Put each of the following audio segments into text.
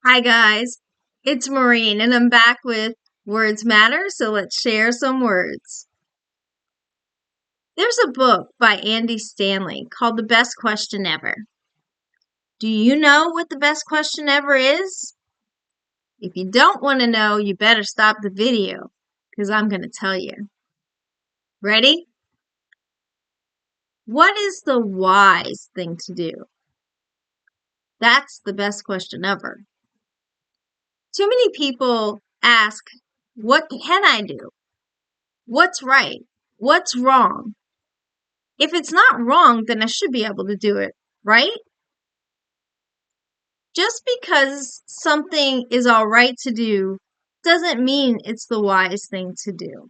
Hi guys, it's Maureen and I'm back with Words Matter, so let's share some words. There's a book by Andy Stanley called The Best Question Ever. Do you know what the best question ever is? If you don't want to know, you better stop the video because I'm going to tell you. Ready? What is the wise thing to do? That's the best question ever. Too many people ask, what can I do? What's right? What's wrong? If it's not wrong, then I should be able to do it, right? Just because something is all right to do doesn't mean it's the wise thing to do.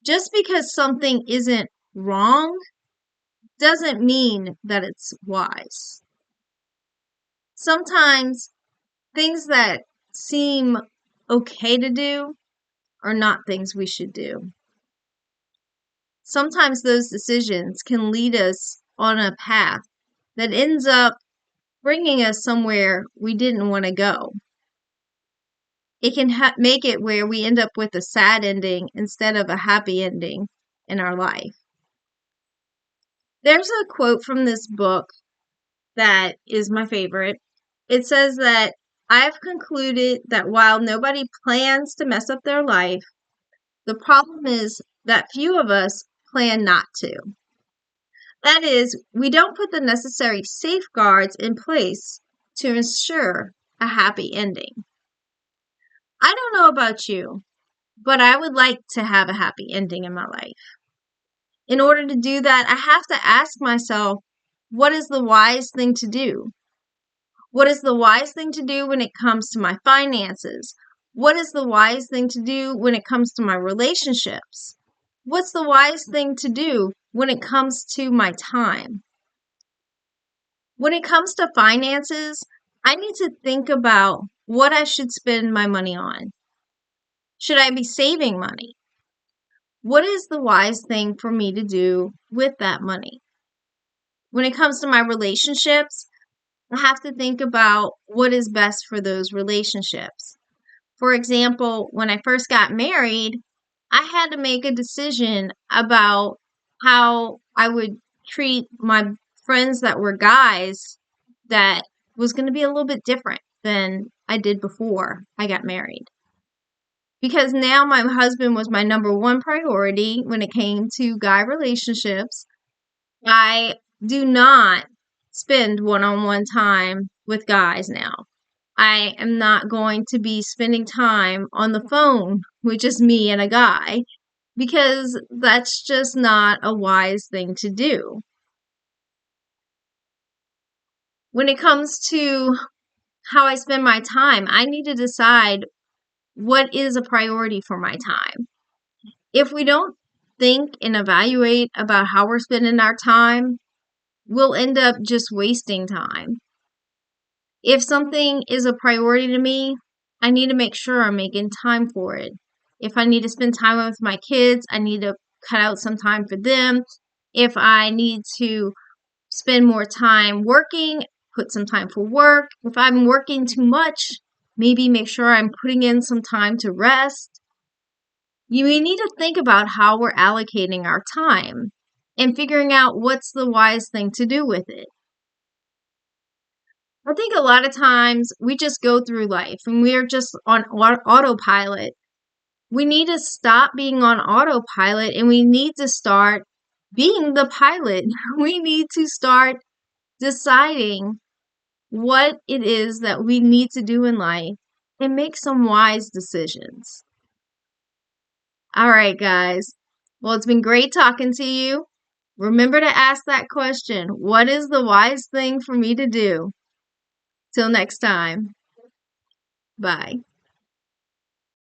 Just because something isn't wrong doesn't mean that it's wise. Sometimes things that seem okay to do are not things we should do. Sometimes those decisions can lead us on a path that ends up bringing us somewhere we didn't want to go. It can make it where we end up with a sad ending instead of a happy ending in our life. There's a quote from this book that is my favorite. It says that I've concluded that while nobody plans to mess up their life, the problem is that few of us plan not to. That is, we don't put the necessary safeguards in place to ensure a happy ending. I don't know about you, but I would like to have a happy ending in my life. In order to do that, I have to ask myself, what is the wise thing to do? What is the wise thing to do when it comes to my finances? What is the wise thing to do when it comes to my relationships? What's the wise thing to do when it comes to my time? When it comes to finances, I need to think about what I should spend my money on. Should I be saving money? What is the wise thing for me to do with that money? When it comes to my relationships, I have to think about what is best for those relationships. For example, when I first got married, I had to make a decision about how I would treat my friends that were guys that was going to be a little bit different than I did before I got married. Because now my husband was my number one priority when it came to guy relationships. I do not spend one-on-one time with guys now. I am not going to be spending time on the phone with just me and a guy because that's just not a wise thing to do. When it comes to how I spend my time, I need to decide what is a priority for my time. If we don't think and evaluate about how we're spending our time, we'll end up just wasting time. If something is a priority to me, I need to make sure I'm making time for it. If I need to spend time with my kids, I need to cut out some time for them. If I need to spend more time working, put some time for work. If I'm working too much, maybe make sure I'm putting in some time to rest. We need to think about how we're allocating our time and figuring out what's the wise thing to do with it. I think a lot of times we just go through life and we're just on autopilot. We need to stop being on autopilot and we need to start being the pilot. We need to start deciding what it is that we need to do in life and make some wise decisions. All right, guys. Well, it's been great talking to you. Remember to ask that question. What is the wise thing for me to do? Till next time. Bye.